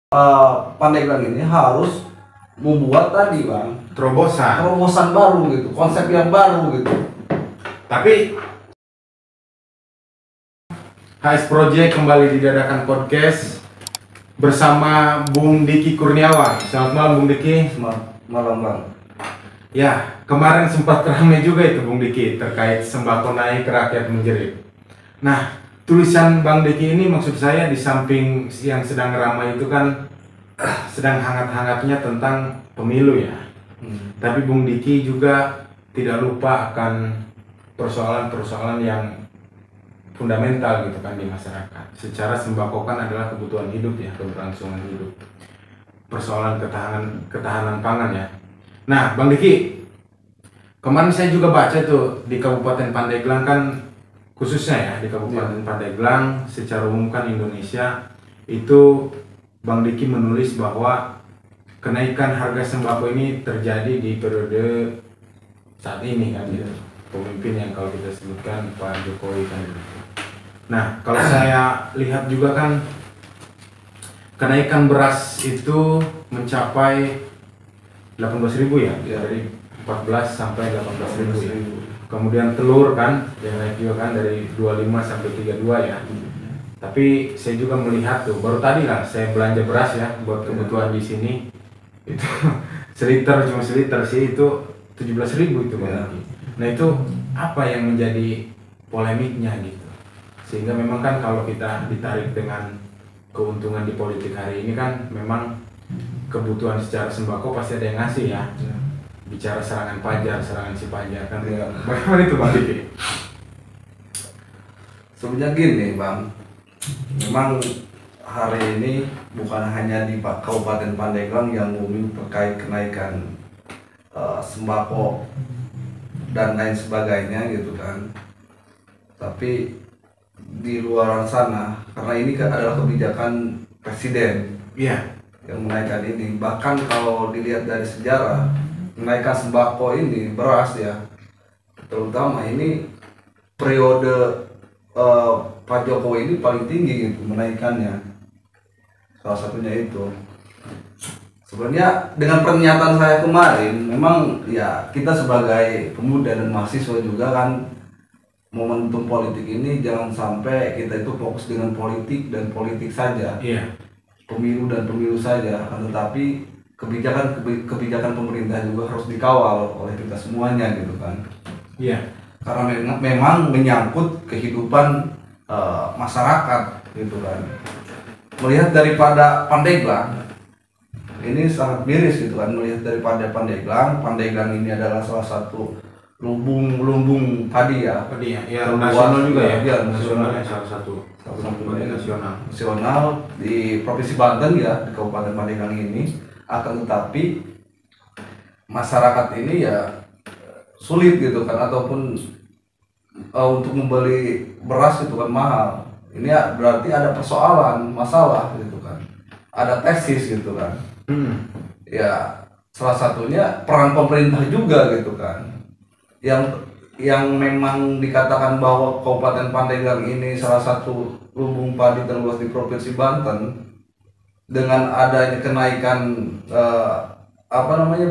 Pandeglang ini harus membuat tadi bang terobosan baru gitu, konsep yang baru gitu. Tapi HS Project kembali diadakan podcast bersama Bung Diki Kurniawan. Selamat malam Bung Diki. Selamat malam bang. Ya, kemarin sempat ramai juga itu Bung Diki terkait sembako naik rakyat menjerit. Nah, tulisan Bang Diki ini maksud saya di samping yang sedang ramai itu kan sedang hangat-hangatnya tentang pemilu ya. Tapi Bung Diki juga tidak lupa akan persoalan-persoalan yang fundamental gitu kan di masyarakat. Secara sembako kan adalah kebutuhan hidup ya, keberlangsungan hidup. Persoalan ketahanan pangan ya. Nah, Bang Diki, kemarin saya juga baca tuh di Kabupaten Pandeglang kan, khususnya ya di Kabupaten Pandeglang, secara umum kan Indonesia itu Bang Diki menulis bahwa kenaikan harga sembako ini terjadi di periode saat ini kan gitu. Pemimpin yang kalau kita sebutkan Pak Jokowi kan gitu. Nah, kalau saya lihat juga kan kenaikan beras itu mencapai 18.000 ya, dari 14 sampai 18.000 ya. Kemudian telur kan yang naik juga kan dari 25 sampai 32 ya. Tapi saya juga melihat tuh, baru tadi lah saya belanja beras ya buat kebutuhan di sini itu cuma seliter sih itu 17.000 itu Bang. Nah itu apa yang menjadi polemiknya gitu, sehingga memang kan kalau kita ditarik dengan keuntungan di politik hari ini kan memang kebutuhan secara sembako pasti ada yang ngasih ya. Bicara serangan pajar, serangan si pajar kan bagaimana itu Bang Diki? Sebenarnya gini bang, memang hari ini bukan hanya di Kabupaten Pandeglang yang booming terkait kenaikan sembako dan lain sebagainya gitu kan. Tapi di luar sana, karena ini kan adalah kebijakan presiden yang menaikkan ini. Bahkan kalau dilihat dari sejarah, menaikkan sembako ini, beras ya, terutama ini periode Pak Jokowi ini paling tinggi gitu menaikkannya. Salah satunya itu. Sebenarnya dengan pernyataan saya kemarin, memang ya kita sebagai pemuda dan mahasiswa juga kan, momentum politik ini jangan sampai kita itu fokus dengan politik dan politik saja. Pemilu dan pemilu saja, tetapi kebijakan pemerintah juga harus dikawal oleh kita semuanya gitu kan. Karena memang menyangkut kehidupan masyarakat gitu kan. Melihat daripada Pandeglang ini sangat miris gitu kan, melihat daripada Pandeglang ini adalah salah satu lumbung padi ya. Nasional juga ya. Nasional salah satu nasional di Provinsi Banten ya, di Kabupaten Pandeglang ini. Akan tetapi masyarakat ini ya sulit gitu kan, ataupun untuk membeli beras itu kan mahal. Ini ya berarti ada masalah gitu kan, ada tesis gitu kan. Ya salah satunya peran pemerintah juga gitu kan, yang memang dikatakan bahwa Kabupaten Pandeglang ini salah satu lumbung padi terluas di Provinsi Banten. Dengan adanya kenaikan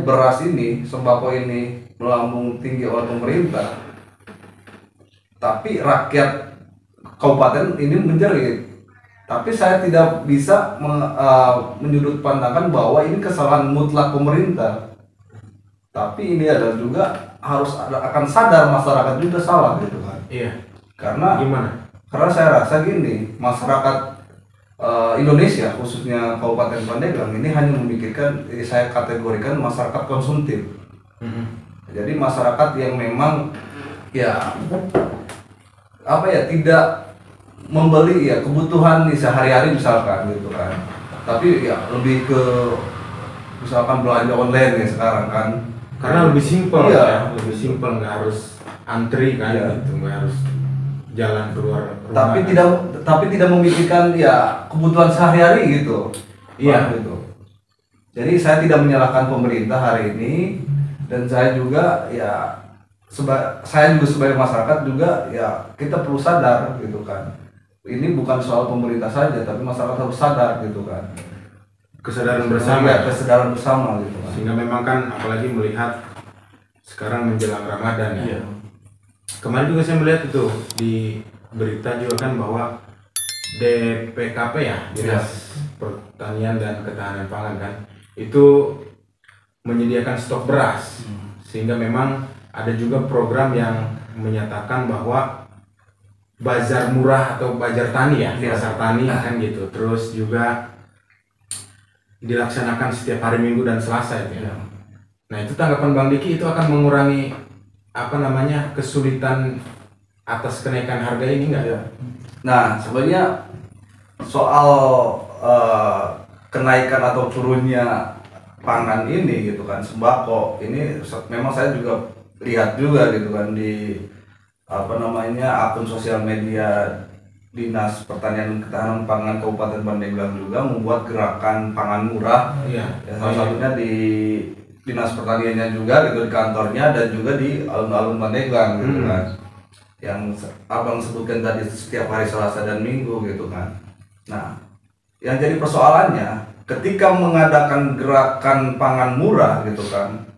beras ini, sembako ini melambung tinggi oleh pemerintah, tapi rakyat kabupaten ini menjerit. Tapi saya tidak bisa menyudut pandangkan bahwa ini kesalahan mutlak pemerintah. Tapi ini adalah juga akan sadar masyarakat juga salah gitu kan. Karena gimana? Karena saya rasa gini, masyarakat Indonesia khususnya Kabupaten Pandeglang ini hanya memikirkan, saya kategorikan masyarakat konsumtif. Jadi masyarakat yang memang tidak membeli ya kebutuhan sehari-hari misalkan gitu kan. Tapi ya lebih ke misalkan belanja online ya sekarang kan. Karena lebih simpel ya, lebih simpel, nggak harus antri kan gitu, nggak harus jalan keluar rumah. Tapi tidak memikirkan ya kebutuhan sehari-hari gitu. Gitu. Jadi saya tidak menyalahkan pemerintah hari ini, dan saya juga sebagai masyarakat juga ya kita perlu sadar gitu kan. Ini bukan soal pemerintah saja, tapi masyarakat harus sadar gitu kan. kesadaran bersama, ya, kesadaran bersama gitu kan. Sehingga memang kan apalagi melihat sekarang menjelang Ramadan ya. Iya. Kemarin juga saya melihat itu di berita juga kan bahwa DPKP ya, Dinas Pertanian dan Ketahanan Pangan kan, itu menyediakan stok beras. Sehingga memang ada juga program yang menyatakan bahwa bazar murah atau bazar tani ya, pasar tani kan gitu. Terus juga dilaksanakan setiap hari Minggu dan Selasa itu ya. Nah, itu tanggapan Bang Diki itu akan mengurangi kesulitan atas kenaikan harga ini enggak ya? Nah, sebenarnya soal kenaikan atau turunnya pangan ini gitu kan, sembako ini memang saya juga lihat juga gitu kan di akun sosial media Dinas Pertanian Ketahanan Pangan Kabupaten Pandeglang juga membuat gerakan pangan murah. Iya. Ya, salah satunya di Dinas Pertaniannya juga gitu, di kantornya dan juga di alun-alun Pandeglang gitu kan. Yang abang sebutkan tadi setiap hari Selasa dan Minggu gitu kan. Nah, yang jadi persoalannya ketika mengadakan gerakan pangan murah gitu kan,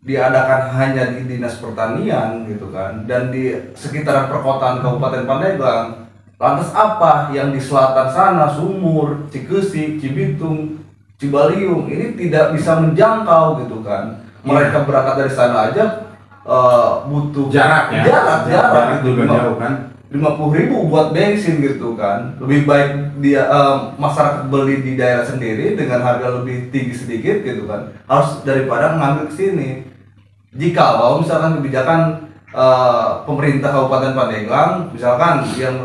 diadakan hanya di Dinas Pertanian gitu kan, dan di sekitaran perkotaan Kabupaten Pandeglang. Lantas apa yang di selatan sana, Sumur, Cikesik, Cibitung, Cibaliung ini tidak bisa menjangkau gitu kan? Mereka berangkat dari sana aja butuh jarak gitu, jauh kan, 50.000 buat bensin gitu kan. Lebih baik dia masyarakat beli di daerah sendiri dengan harga lebih tinggi sedikit gitu kan, harus daripada mengambil ke sini. Jika misalkan kebijakan pemerintah Kabupaten Pandeglang misalkan yang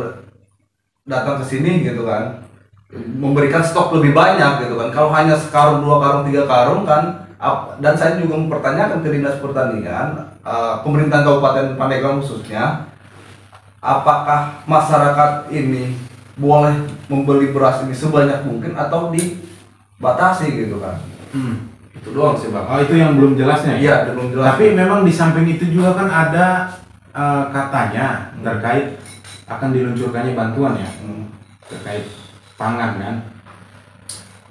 datang ke sini gitu kan, memberikan stok lebih banyak gitu kan, kalau hanya sekarung, 2 karung, 3 karung kan. Dan saya juga mempertanyakan ke Dinas Pertanian, pemerintahan Kabupaten Pandeglang khususnya, apakah masyarakat ini boleh membeli beras ini sebanyak mungkin atau dibatasi gitu kan. Itu doang sih Bang. Oh, itu yang belum jelasnya? Iya, belum jelas. Tapi memang di samping itu juga kan ada katanya terkait akan diluncurkannya bantuan ya, terkait pangan kan,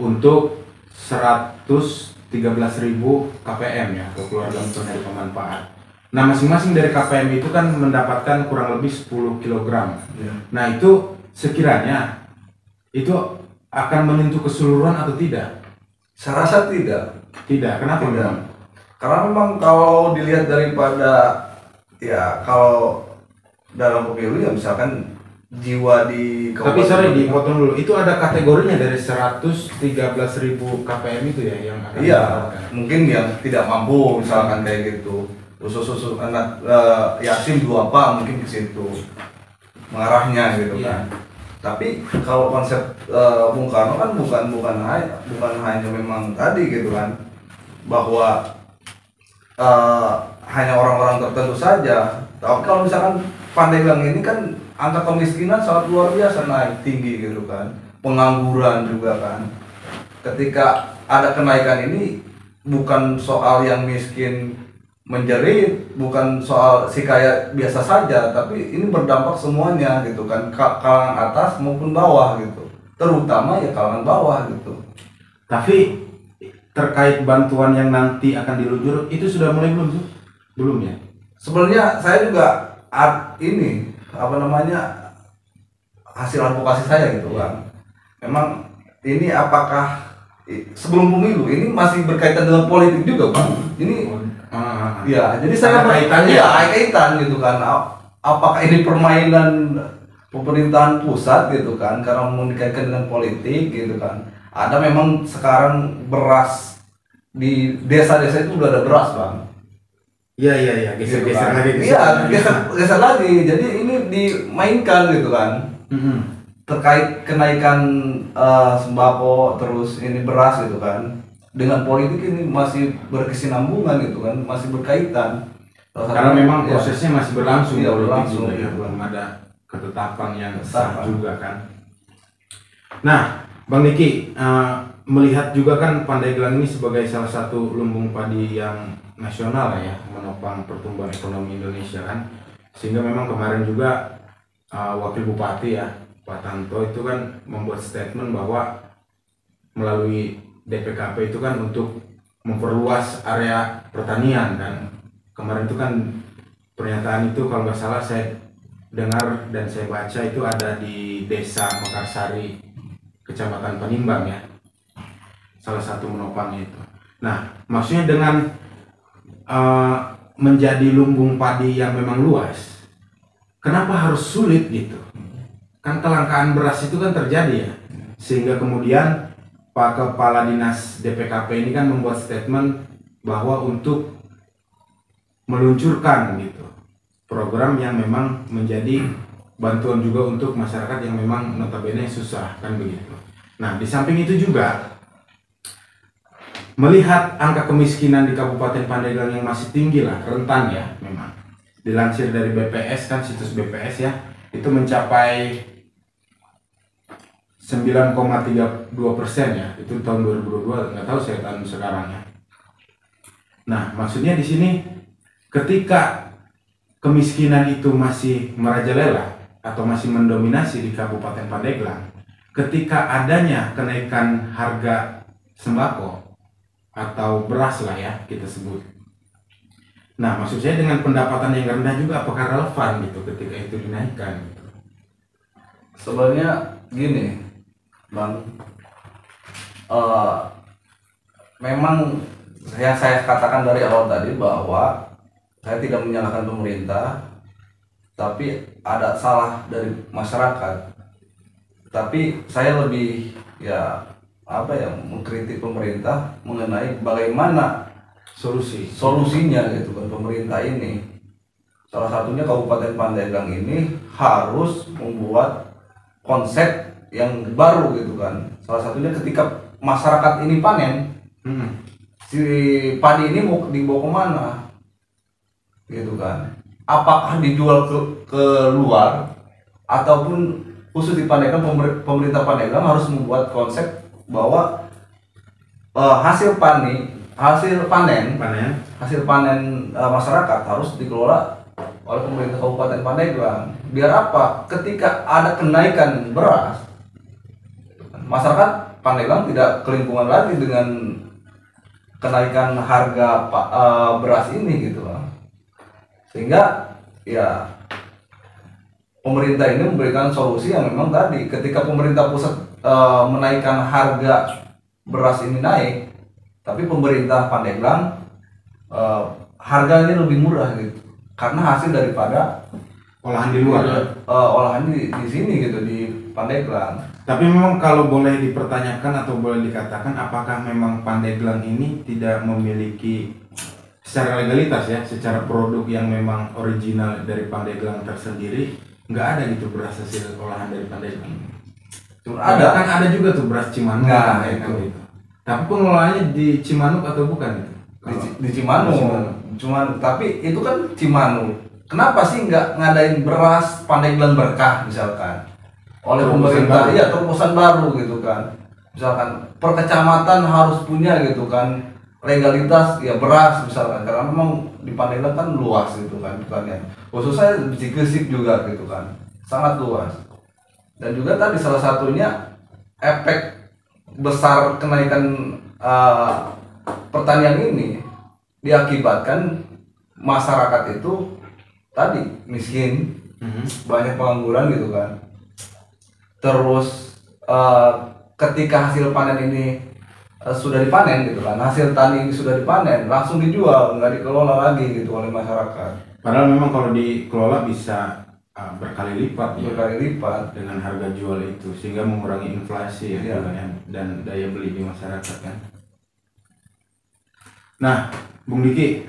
untuk 113.000 KPM ya ke keluarga penerima manfaat. Nah, masing-masing dari KPM itu kan mendapatkan kurang lebih 10 kg. Nah, itu sekiranya itu akan menyentuh keseluruhan atau tidak? Saya rasa tidak. Tidak. Kenapa memang? Karena memang kalau dilihat daripada ya, kalau dalam pemilu ya misalkan jiwa di Tapi sorry dipotong dulu, itu ada kategorinya dari 113.000 KPM itu ya yang akan mendapatkan. Mungkin yang tidak mampu misalkan kayak gitu, khusus anak yatim 2 apa mungkin ke situ mengarahnya gitu kan. Tapi kalau konsep Bung Karno kan bukan hanya memang tadi gitu kan, bahwa hanya orang-orang tertentu saja. Tapi kalau misalkan Pandeglang ini kan angka kemiskinan sangat luar biasa naik tinggi gitu kan, pengangguran juga kan. Ketika ada kenaikan ini bukan soal yang miskin menjerit, bukan soal si kaya biasa saja, tapi ini berdampak semuanya gitu kan, kalangan atas maupun bawah gitu, terutama ya kalangan bawah gitu. Tapi terkait bantuan yang nanti akan diluncur itu sudah mulai belum ya? Sebenarnya saya juga ini hasil advokasi saya gitu kan. Memang ini apakah sebelum pemilu ini masih berkaitan dengan politik juga Pak. Ini ya, jadi saya kaitan gitu kan. Apakah ini permainan pemerintahan pusat gitu kan, karena mau dikaitkan dengan politik gitu kan. Ada memang sekarang beras di desa-desa itu udah ada beras Bang. Iya, geser lagi. Iya, geser lagi. Jadi ini dimainkan gitu kan. Terkait kenaikan sembako, terus ini beras gitu kan. Dengan politik ini masih berkesinambungan gitu kan, masih berkaitan. Karena memang prosesnya masih berlangsung, iya, berlangsung juga, ya. Belum ada ketetapan yang sah juga kan. Nah, Bang Diki, melihat juga kan Pandeglang ini sebagai salah satu lumbung padi yang nasional ya, menopang pertumbuhan ekonomi Indonesia kan, sehingga memang kemarin juga Wakil Bupati ya Pak Tanto itu kan membuat statement bahwa melalui DPKP itu kan untuk memperluas area pertanian kan. Kemarin itu kan pernyataan itu kalau nggak salah saya dengar dan saya baca itu ada di Desa Mekarsari, Kecamatan Panimbang ya. Salah satu menopangnya itu. Nah, maksudnya dengan menjadi lumbung padi yang memang luas, kenapa harus sulit gitu? Kan kelangkaan beras itu kan terjadi ya. Sehingga kemudian Pak Kepala Dinas DPKP ini kan membuat statement bahwa untuk meluncurkan gitu program yang memang menjadi bantuan juga untuk masyarakat yang memang notabene susah kan begitu. Nah, di samping itu juga melihat angka kemiskinan di Kabupaten Pandeglang yang masih tinggi lah, rentan ya memang. Dilansir dari BPS kan, situs BPS ya, itu mencapai 9,32% ya, itu tahun 2022, nggak tahu saya tahun sekarang ya. Nah, maksudnya di sini ketika kemiskinan itu masih merajalela atau masih mendominasi di Kabupaten Pandeglang, ketika adanya kenaikan harga sembako atau beras lah ya kita sebut. Nah, maksud saya dengan pendapatan yang rendah juga apakah relevan gitu ketika itu dinaikkan gitu? Sebenarnya gini Bang, memang yang saya katakan dari awal tadi bahwa saya tidak menyalahkan pemerintah, tapi ada salah dari masyarakat. Tapi saya lebih mengkritik pemerintah mengenai bagaimana solusinya gitu kan pemerintah ini. Salah satunya Kabupaten Pandeglang ini harus membuat konsep yang baru gitu kan. Salah satunya ketika masyarakat ini panen, si padi ini mau dibawa kemana gitu kan, apakah dijual ke luar ataupun khusus di Pandeglang, pemerintah Pandeglang harus membuat konsep bahwa hasil panen masyarakat harus dikelola oleh pemerintah Kabupaten Pandeglang. Biar apa? Ketika ada kenaikan beras, masyarakat Pandeglang tidak kelimpungan lagi dengan kenaikan harga beras ini gitu lah. Sehingga ya pemerintah ini memberikan solusi yang memang tadi ketika pemerintah pusat menaikkan harga beras ini naik, tapi pemerintah Pandeglang harga ini lebih murah gitu karena hasil daripada olahan di luar ya? Olahan di sini gitu di Pandeglang. Tapi memang kalau boleh dipertanyakan atau boleh dikatakan apakah memang Pandeglang ini tidak memiliki secara legalitas ya, secara produk yang memang original dari Pandeglang tersendiri, nggak ada gitu beras hasil olahan dari Pandeglang. Ada kan, ada juga tuh beras Cimanuk gitu. Tapi pengelolaannya di Cimanuk atau bukan itu? Di Cimanuk. Cuman tapi itu kan Cimanuk. Kenapa sih nggak ngadain beras Pandeglang Berkah misalkan oleh pemerintah? Iya, terobosan baru gitu kan. Misalkan per kecamatan harus punya gitu kan legalitas ya beras misalkan, karena memang di Pandeglang kan luas gitu kan, bukannya khususnya di Cikesik juga gitu kan, sangat luas. Dan juga tadi salah satunya efek besar kenaikan pertanian ini diakibatkan masyarakat itu tadi miskin, banyak pengangguran gitu kan. Terus ketika hasil panen ini sudah dipanen gitu kan, hasil tani ini sudah dipanen, langsung dijual, nggak dikelola lagi gitu oleh masyarakat. Padahal memang kalau dikelola bisa berkali lipat dengan harga jual itu, sehingga mengurangi inflasi ya, dan daya beli di masyarakat kan. Nah, Bung Diki,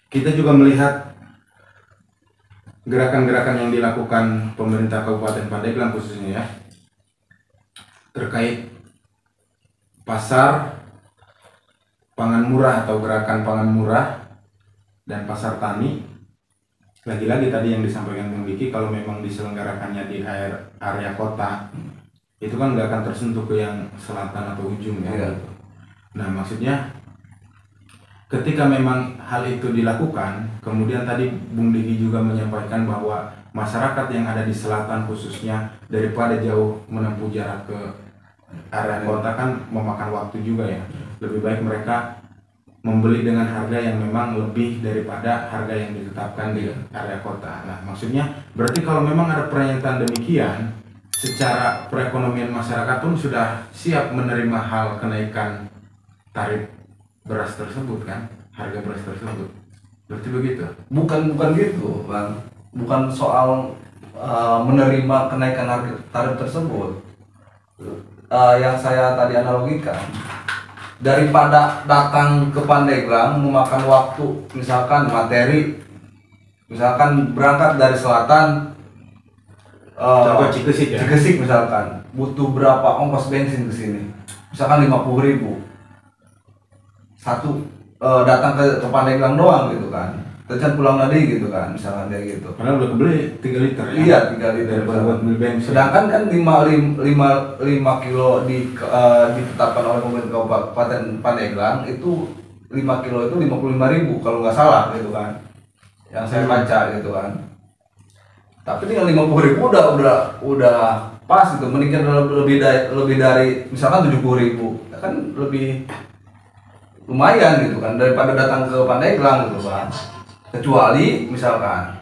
kita juga melihat gerakan-gerakan yang dilakukan pemerintah Kabupaten Pandeglang khususnya ya, terkait pasar pangan murah atau gerakan pangan murah dan pasar tani. Lagi-lagi tadi yang disampaikan Bung Diki, kalau memang diselenggarakannya di area kota, itu kan nggak akan tersentuh ke yang selatan atau ujung ya. Nah, maksudnya ketika memang hal itu dilakukan, kemudian tadi Bung Diki juga menyampaikan bahwa masyarakat yang ada di selatan khususnya daripada jauh menempuh jarak ke area kota kan memakan waktu juga ya. Lebih baik mereka membeli dengan harga yang memang lebih daripada harga yang ditetapkan di area kota. Nah, maksudnya berarti kalau memang ada pernyataan demikian, secara perekonomian masyarakat pun sudah siap menerima hal kenaikan tarif beras tersebut kan, harga beras tersebut. Berarti begitu? Bukan gitu, Bang. Bukan soal menerima kenaikan harga tarif tersebut. Yang saya tadi analogikan, daripada datang ke Pandeglang memakan waktu, misalkan materi, misalkan berangkat dari selatan, Contoh Cikesik ya? Cikesik misalkan, butuh berapa ongkos bensin ke sini? Misalkan 50.000. Satu datang ke Pandeglang doang gitu kan. Terus pulang lagi gitu kan, misalkan kayak gitu. Karena udah kebeli 3 liter ya? Iya, 3 liter. Buat beli bensin. Sedangkan kan 5 kilo ditetapkan oleh pemerintah Kabupaten Pandeglang itu 5 kilo itu 55.000 kalau nggak salah gitu kan. Yang saya baca gitu kan. Tapi dengan 50.000 udah pas itu, meningkat lebih dari misalkan 70.000. Kan lebih lumayan gitu kan daripada datang ke Pandeglang gitu kan. Kecuali misalkan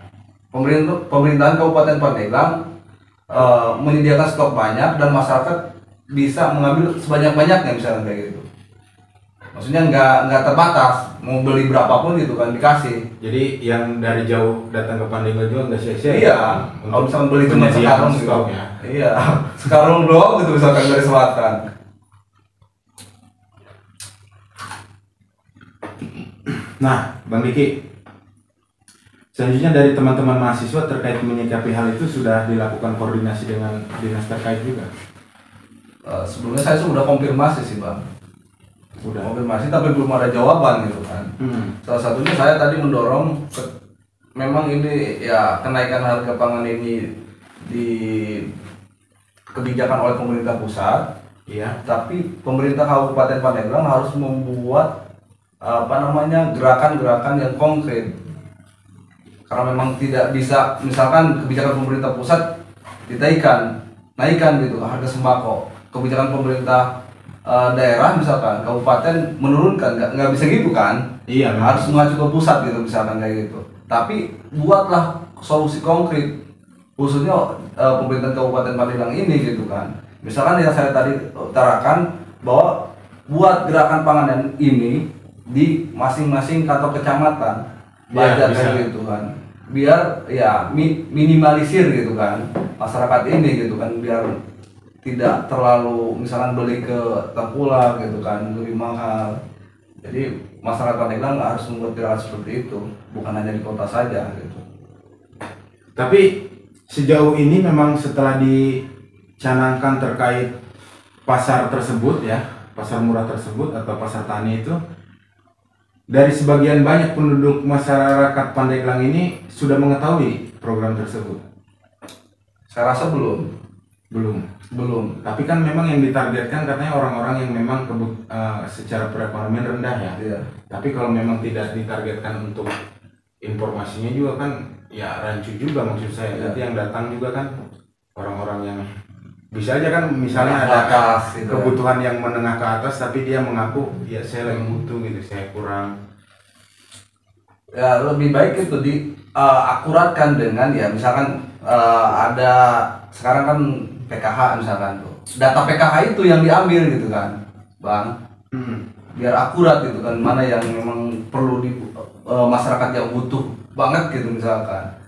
pemerintahan Kabupaten Pandeglang menyediakan stok banyak dan masyarakat bisa mengambil sebanyak-banyaknya misalkan kayak gitu. Maksudnya nggak terbatas, mau beli berapapun gitu kan dikasih. Jadi yang dari jauh datang ke Pandeglang juga nggak sia-sia. Iya, kalau misalkan beli cuma sekarung gitu. Iya, sekarung doang gitu misalkan dari selatan. Nah, Bang Diki, selanjutnya dari teman-teman mahasiswa terkait menyikapi hal itu sudah dilakukan koordinasi dengan dinas terkait juga? Sebelumnya saya sudah konfirmasi sih Bang. Udah. Konfirmasi tapi belum ada jawaban gitu kan. Salah satunya saya tadi mendorong memang ini ya kenaikan harga pangan ini di kebijakan oleh pemerintah pusat. Iya. Tapi pemerintah Kabupaten Pandeglang harus membuat gerakan-gerakan yang konkret. Karena memang tidak bisa misalkan kebijakan pemerintah pusat naikkan gitu harga sembako. Kebijakan pemerintah daerah misalkan kabupaten menurunkan, nggak bisa gitu kan. Iya, harus mengacu ke pusat gitu misalkan kayak gitu. Tapi buatlah solusi konkret khususnya pemerintah Kabupaten Pandeglang ini gitu kan. Misalkan yang saya tadi utarakan bahwa buat gerakan pangan ini di masing-masing kantor kecamatan ya, kayak gitu kan, biar ya minimalisir gitu kan masyarakat ini gitu kan, biar tidak terlalu misalkan beli ke Tengkulak gitu kan lebih mahal. Jadi masyarakat Pandeglang harus membuat gerakan seperti itu, bukan hanya di kota saja gitu. Tapi sejauh ini memang setelah dicanangkan terkait pasar tersebut ya, pasar murah tersebut atau pasar tani itu, dari sebagian banyak penduduk masyarakat Pandeglang ini sudah mengetahui program tersebut? Saya rasa belum. Tapi kan memang yang ditargetkan katanya orang-orang yang memang secara perekonomian rendah ya. Iya. Tapi kalau memang tidak ditargetkan untuk informasinya juga kan ya rancu juga maksud saya. Nanti yang datang juga kan orang-orang yang bisa aja kan misalnya ada atas, gitu kebutuhan yang menengah ke atas tapi dia mengaku ya saya lagi butuh gitu, saya kurang. Ya lebih baik itu akuratkan dengan ya misalkan ada sekarang kan PKH misalkan tuh, data PKH itu yang diambil gitu kan Bang, biar akurat gitu kan, mana yang memang perlu di masyarakat yang butuh banget gitu misalkan,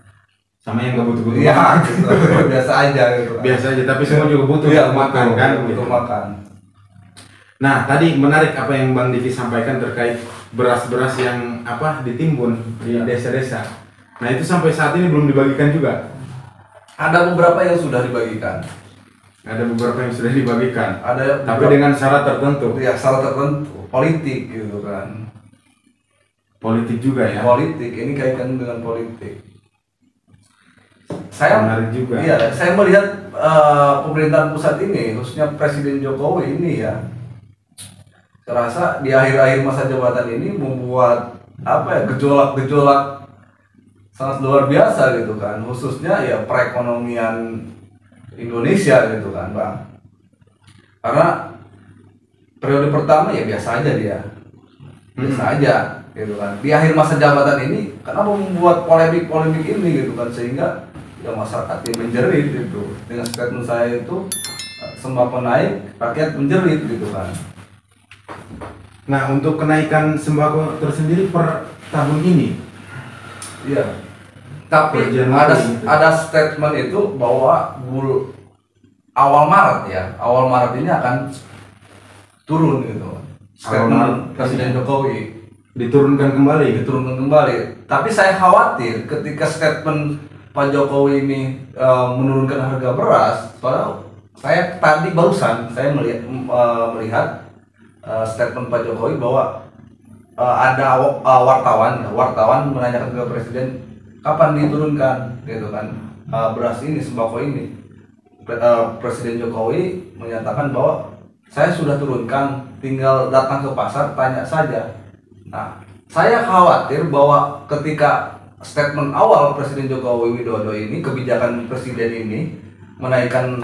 sama yang nggak butuh-butuh ya gitu. Biasa aja gitu kan. Biasa aja tapi semua juga butuh ya, makan kan butuh gitu. makan. Nah tadi menarik apa yang Bang Diki sampaikan terkait beras-beras yang ditimbun di desa-desa. Nah itu sampai saat ini belum dibagikan juga? Ada beberapa yang sudah dibagikan. Ada tapi dengan syarat tertentu. Ya syarat tertentu, politik gitu kan. Politik juga ya? Politik, ini kaitan dengan politik. Saya menarik juga. Iya, saya melihat pemerintahan pusat ini, khususnya Presiden Jokowi ini ya, terasa di akhir-akhir masa jabatan ini membuat gejolak sangat luar biasa gitu kan, khususnya ya perekonomian Indonesia gitu kan Bang. Karena periode pertama ya biasa aja dia, biasa aja gitu kan. Di akhir masa jabatan ini kenapa membuat polemik ini gitu kan, sehingga ya masyarakat yang menjerit gitu dengan statement saya itu, sembako naik rakyat menjerit gitu kan. Nah, untuk kenaikan sembako tersendiri per tahun ini, Iya. Tapi ada statement itu bahwa awal Maret ini akan turun gitu. Statement Presiden Jokowi diturunkan kembali. Tapi saya khawatir ketika statement Pak Jokowi ini menurunkan harga beras. Soalnya saya tadi barusan saya melihat statement Pak Jokowi bahwa ada wartawan menanyakan ke Presiden kapan diturunkan gitu kan beras ini, sembako ini. Presiden Jokowi menyatakan bahwa saya sudah turunkan, tinggal datang ke pasar tanya saja. Nah, saya khawatir bahwa ketika statement awal Presiden Joko Widodo ini, kebijakan Presiden ini menaikkan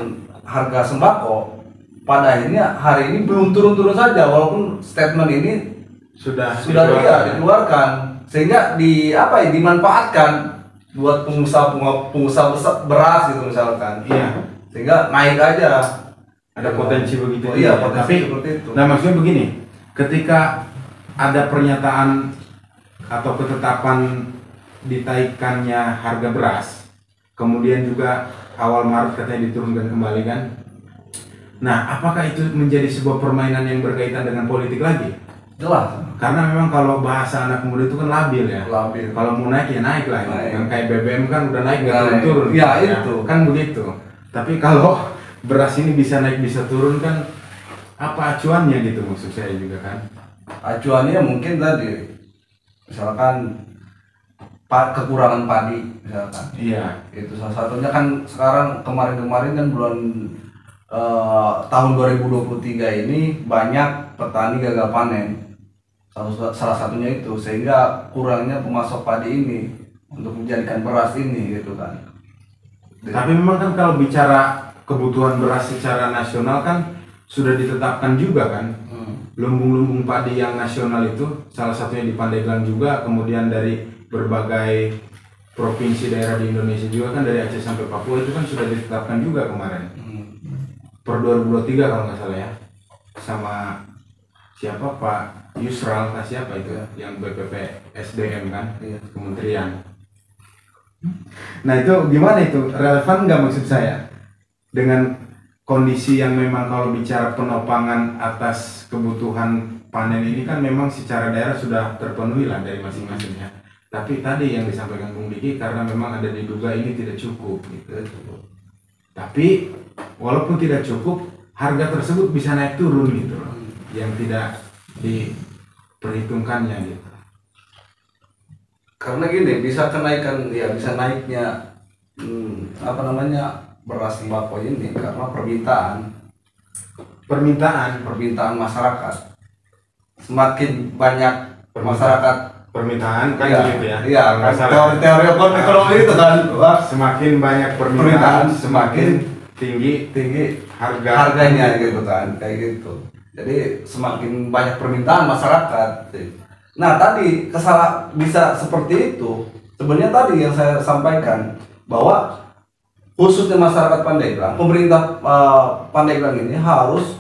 harga sembako, pada akhirnya hari ini belum turun-turun saja, walaupun statement ini sudah dikeluarkan, sehingga dimanfaatkan buat pengusaha beras gitu misalkan. Iya. Sehingga naik aja. Ada potensi begitu. Iya, potensi tapi seperti itu. Nah, maksudnya begini, ketika ada pernyataan atau ketetapan ditaikannya harga beras, kemudian juga awal Maret katanya diturunkan kembali kan. Nah, apakah itu menjadi sebuah permainan yang berkaitan dengan politik lagi? Jelas. Karena memang kalau bahasa anak muda itu kan labil ya. Labil. Kalau mau naik ya naik lah. Yang kayak BBM kan udah naik nggak turun-turun. Ya, itu. Kan begitu. Tapi kalau beras ini bisa naik bisa turun kan, apa acuannya gitu maksud saya juga kan? Acuannya mungkin tadi misalkan kekurangan padi misalkan. Iya. Itu salah satunya kan. Sekarang kemarin kan bulan tahun 2023 ini banyak petani gagal panen. Salah satunya itu, sehingga kurangnya pemasok padi ini untuk menjadikan beras ini gitu kan. Tapi memang kan kalau bicara kebutuhan beras secara nasional kan sudah ditetapkan juga kan. Lumbung-lumbung padi yang nasional itu salah satunya di Pandeglang juga, kemudian dari berbagai provinsi daerah di Indonesia juga kan, dari Aceh sampai Papua itu kan sudah ditetapkan juga kemarin. Per 2023 kalau nggak salah ya. Sama siapa, Pak Yusral siapa itu yang BPP SDM kan, kementerian. Nah, itu gimana, itu relevan nggak maksud saya dengan kondisi yang memang kalau bicara penopangan atas kebutuhan panen ini kan memang secara daerah sudah terpenuhi lah dari masing-masingnya. Tapi tadi yang disampaikan Bung Diki, karena memang ada diduga ini tidak cukup gitu. Tapi walaupun tidak cukup, harga tersebut bisa naik turun gitu loh, yang tidak diperhitungkannya gitu. Karena gini, bisa naiknya beras sembako ini karena permintaan masyarakat. Semakin banyak masyarakat permintaan kan gitu ya. Iya, teori ekonomi itu kan, semakin banyak permintaan semakin tinggi harganya gitu kan, kayak gitu. Jadi semakin banyak permintaan masyarakat. Nah, tadi bisa seperti itu. Sebenarnya tadi yang saya sampaikan bahwa khususnya masyarakat Pandeglang, pemerintah Pandeglang ini harus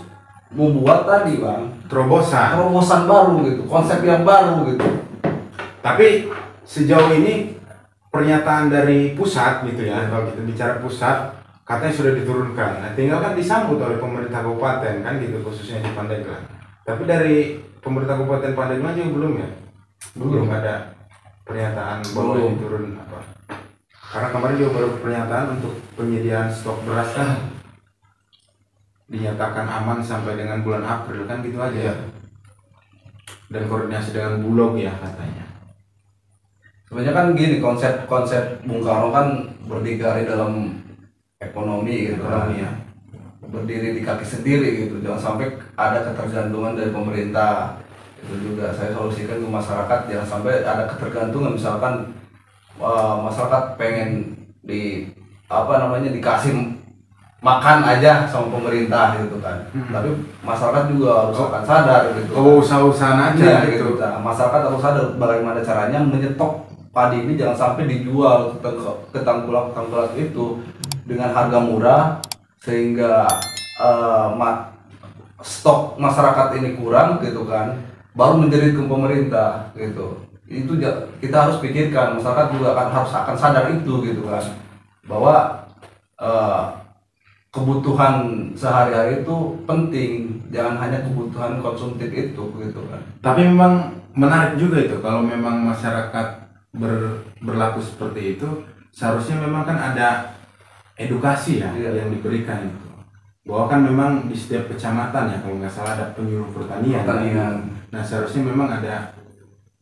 membuat tadi terobosan baru gitu, konsep yang baru gitu. Tapi sejauh ini pernyataan dari pusat gitu ya, kalau kita bicara pusat katanya sudah diturunkan. Nah, tinggal kan disambut oleh pemerintah kabupaten kan gitu, khususnya di Pandeglang. Tapi dari pemerintah kabupaten Pandeglang juga belum ya? Belum ada pernyataan bahwa ini turun apa. Karena kemarin juga baru pernyataan untuk penyediaan stok beras kan dinyatakan aman sampai dengan bulan April kan gitu aja. Dan koordinasi dengan Bulog ya katanya. Sebenarnya kan gini, konsep Bung Karno kan berdikari dalam ekonomi gitu kan, ya. Berdiri di kaki sendiri gitu, jangan sampai ada ketergantungan dari pemerintah. Itu juga saya solusikan ke masyarakat, jangan sampai ada ketergantungan. Misalkan masyarakat pengen dikasih makan aja sama pemerintah gitu kan. Tapi masyarakat juga harus akan sadar gitu. Usaha-usahaan aja Iya, gitu. Nah, masyarakat harus sadar bagaimana caranya menyetop padi ini jangan sampai dijual ke tengkulak itu dengan harga murah sehingga stok masyarakat ini kurang gitu kan, baru menjerit ke pemerintah gitu. Itu kita harus pikirkan, masyarakat juga akan sadar itu gitu kan, bahwa kebutuhan sehari-hari itu penting, jangan hanya kebutuhan konsumtif itu gitu kan. Tapi memang menarik juga itu kalau memang masyarakat berlaku seperti itu, seharusnya memang kan ada edukasi ya yang diberikan itu. Bahwa kan memang di setiap kecamatan ya kalau nggak salah ada penyuluh pertanian. Nah seharusnya memang ada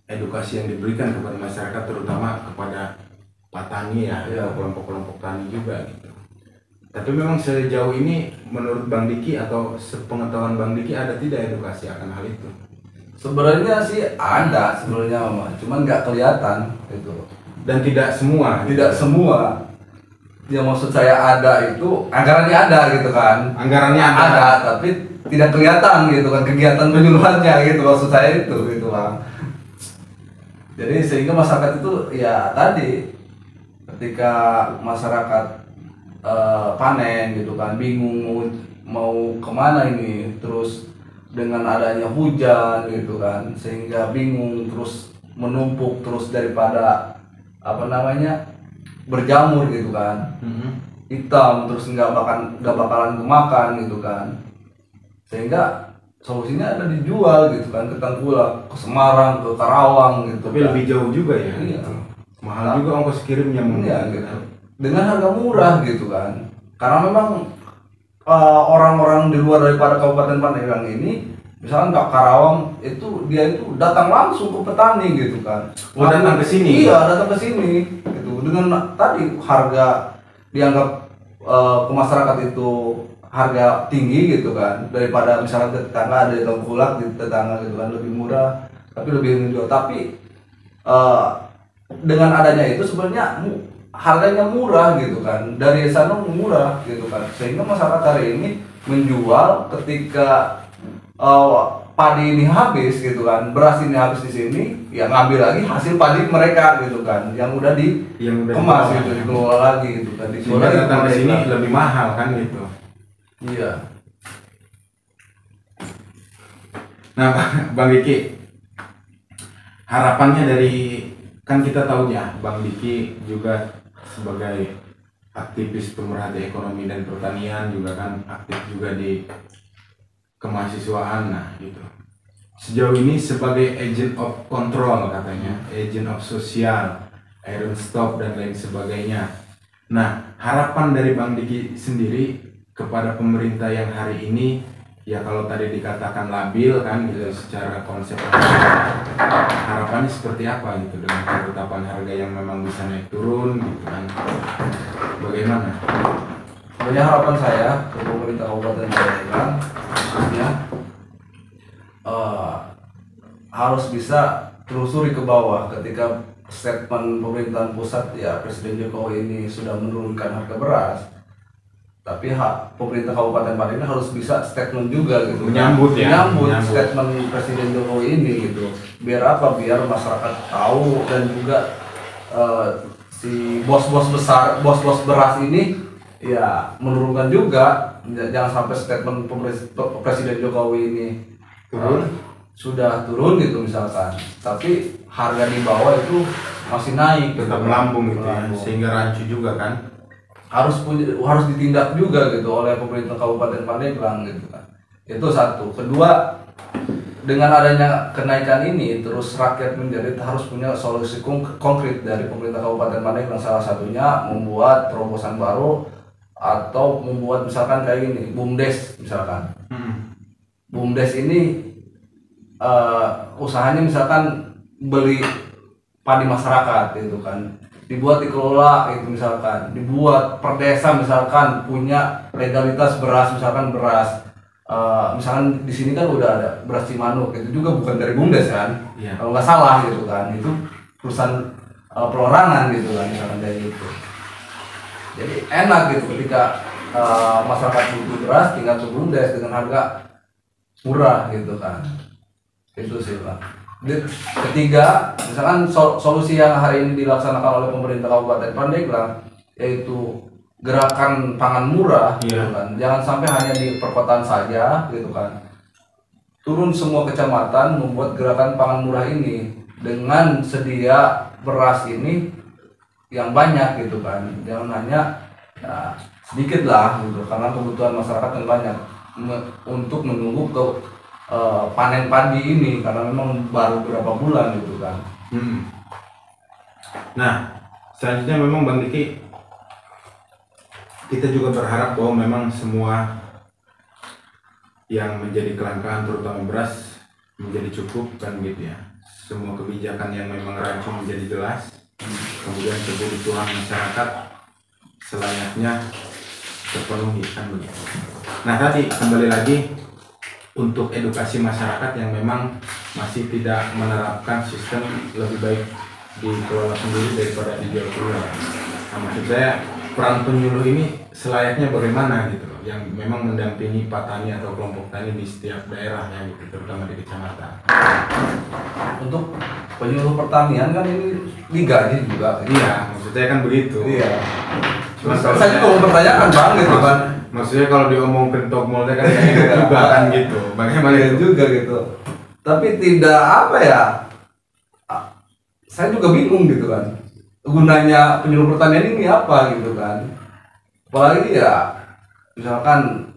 edukasi yang diberikan kepada masyarakat, terutama kepada petani ya, kelompok-kelompok tani juga gitu. Tapi memang sejauh ini menurut Bang Diki atau sepengetahuan Bang Diki ada tidak edukasi akan hal itu? Sebenarnya sih ada sebenarnya, cuman nggak kelihatan itu. Dan tidak semua. Tidak semua. Yang maksud saya ada itu anggarannya ada gitu kan. Anggarannya ada tapi tidak kelihatan gitu kan kegiatan penyuluhannya gitu, maksud saya itu gitu Bang. Jadi sehingga masyarakat itu ya tadi ketika masyarakat panen gitu kan, bingung mau kemana ini, terus dengan adanya hujan gitu kan, sehingga bingung terus menumpuk terus daripada berjamur gitu kan, hitam terus nggak bakalan kemakan gitu kan, sehingga solusinya ada dijual gitu kan ke Tengkulak, ke Semarang, ke Karawang gitu. Tapi kan lebih jauh juga ya. Iya. Mahal juga ongkos kirimnya mungkin gitu. Dengan harga murah gitu kan, karena memang orang-orang di luar daripada Kabupaten Pandeglang ini, misalkan Kak Karawang itu dia itu datang langsung ke petani gitu kan. Datang ke sini. Iya, datang ke sini gitu. Dengan tadi harga dianggap ke masyarakat itu harga tinggi gitu kan, daripada misalkan tetangga ada di Tengkulak di tetangga gitu kan, lebih murah tapi lebih menjual. Tapi dengan adanya itu sebenarnya harganya murah gitu kan, dari sana murah gitu kan, sehingga masyarakat hari ini menjual ketika padi ini habis gitu kan, beras ini habis di sini, ya ngambil lagi hasil padi mereka gitu kan, yang udah dikemas gitu, dikelola lagi gitu kan, sehingga datang ke sini lebih mahal kan gitu. Iya. Nah Bang Diki, harapannya dari, kan kita tahu ya Bang Diki juga sebagai aktivis pemerhati ekonomi dan pertanian, juga kan aktif juga di kemahasiswaan, nah gitu. Sejauh ini sebagai agent of control katanya, agent of sosial, iron stop dan lain sebagainya. Nah harapan dari Bang Diki sendiri kepada pemerintah yang hari ini, ya kalau tadi dikatakan labil kan gitu secara konsep, harapannya seperti apa gitu dengan ketetapan harga yang memang bisa naik turun gitu kan, bagaimana? Sebenarnya harapan saya ke pemerintah Kabupaten Pandeglang khususnya harus bisa telusuri ke bawah ketika statement pemerintahan pusat ya Presiden Jokowi ini sudah menurunkan harga beras. Tapi pemerintah Kabupaten Pandeglang harus bisa statement juga gitu, menyambut statement Presiden Jokowi ini gitu. Biar apa? Biar masyarakat tahu, dan juga si bos-bos besar, bos-bos beras ini ya menurunkan juga. Jangan sampai statement Presiden Jokowi ini sudah turun gitu misalkan, tapi harga di bawah itu masih naik, tetap melambung gitu ya, sehingga rancu juga kan. harus ditindak juga gitu oleh pemerintah Kabupaten Pandeglang gitu kan. Itu satu. Kedua, dengan adanya kenaikan ini terus rakyat menjerit, harus punya solusi konkret dari pemerintah Kabupaten Pandeglang. Salah satunya membuat terobosan baru atau membuat misalkan kayak gini, BUMDes misalkan. BUMDes ini usahanya misalkan beli padi masyarakat gitu kan, dibuat dikelola itu misalkan, dibuat per desa misalkan punya legalitas beras, misalkan beras misalkan di sini kan udah ada beras Cimanuk, itu juga bukan dari BUMDes kan, kalau nggak salah gitu kan, itu perusahaan perorangan gitu kan misalkan kayak gitu. Jadi enak gitu ketika masyarakat butuh beras tinggal ke BUMDes dengan harga murah gitu kan. Itu sih Pak. Ketiga, misalkan solusi yang hari ini dilaksanakan oleh pemerintah Kabupaten Pandeglang yaitu gerakan pangan murah gitu kan. Jangan sampai hanya di perkotaan saja gitu kan. Turun semua kecamatan membuat gerakan pangan murah ini dengan sedia beras ini yang banyak gitu kan. Jangan hanya ya, sedikit lah gitu karena kebutuhan masyarakat yang banyak untuk menunggu ke panen padi ini karena memang baru beberapa bulan gitu kan. Nah, selanjutnya memang Bang Diki, kita juga berharap bahwa memang semua yang menjadi kelangkaan terutama beras menjadi cukup kan gitu ya. Semua kebijakan yang memang rancu menjadi jelas, kemudian kebutuhan masyarakat selayaknya terpenuhi kan begitu. Nah tadi kembali lagi untuk edukasi masyarakat yang memang masih tidak menerapkan sistem lebih baik dikelola sendiri daripada dijual keluar. Nah maksud saya peran penyuluh ini selayaknya bagaimana gitu loh, yang memang mendampingi petani atau kelompok tani di setiap daerah ya gitu, terutama di kecamatan. Untuk penyuluh pertanian kan ini digaji juga. Iya, maksud saya kan begitu. Iya. Cuma Saya juga mau mempertanyakan Bang gitu kan. Maksudnya kalau diomongin top molnya kan kayak juga kan gitu. Bagaimana itu juga gitu. Tapi tidak apa ya? Saya juga bingung gitu kan. Gunanya penyuluh pertanian ini apa gitu kan? Apalagi ya misalkan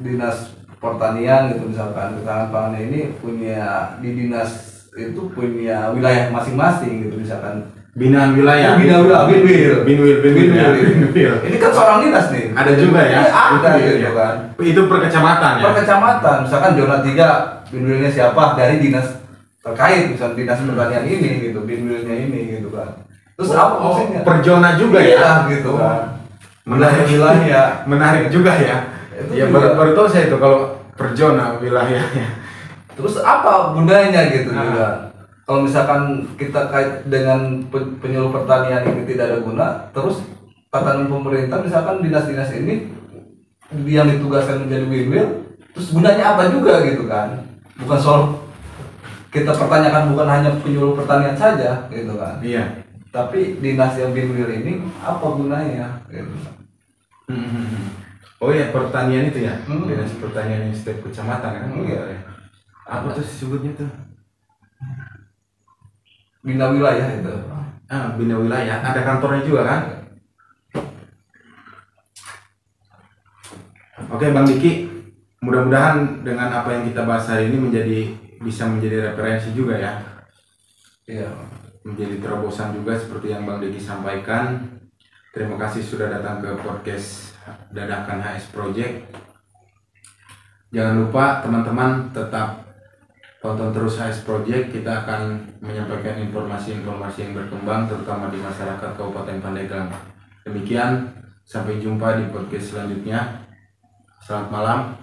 dinas pertanian gitu misalkan ketahanan pangan ini punya di dinas itu punya wilayah masing-masing gitu misalkan binaan wilayah. Binwil. Ini kan seorang dinas nih. Ada juga ya. Ada gitu kan. Itu per kecamatan ya. Per kecamatan, misalkan zona 3 binwilnya siapa dari dinas terkait, misalkan dinas pertanian ini gitu, binwilnya ini gitu kan. Terus apa maksudnya? Per zona juga ya gitu kan. Wilayah. Menarik juga ya. Ya baru tahu saya itu kalau per zona wilayahnya. Terus apa gunanya gitu juga. Kalau misalkan kita kait dengan penyuluh pertanian ini tidak ada guna, terus tatanan pemerintah misalkan dinas-dinas ini yang ditugaskan menjadi win-win, terus gunanya apa juga gitu kan? Bukan soal kita pertanyakan bukan hanya penyuluh pertanian saja gitu kan? Iya. Tapi dinas yang win-win ini apa gunanya? Gitu. Oh ya pertanian itu ya, dinas pertanian yang setiap kecamatan kan? Iya. Apa tuh disebutnya tuh? Bina wilayah itu. Bina wilayah. Ada kantornya juga kan? Oke Bang Diki, mudah-mudahan dengan apa yang kita bahas hari ini bisa menjadi referensi juga ya. Iya. Menjadi terobosan juga seperti yang Bang Diki sampaikan. Terima kasih sudah datang ke podcast Dadakan HS Project. Jangan lupa teman-teman tetap tonton terus HS Project, kita akan menyampaikan informasi-informasi yang berkembang terutama di masyarakat Kabupaten Pandeglang. Demikian, sampai jumpa di podcast selanjutnya. Selamat malam.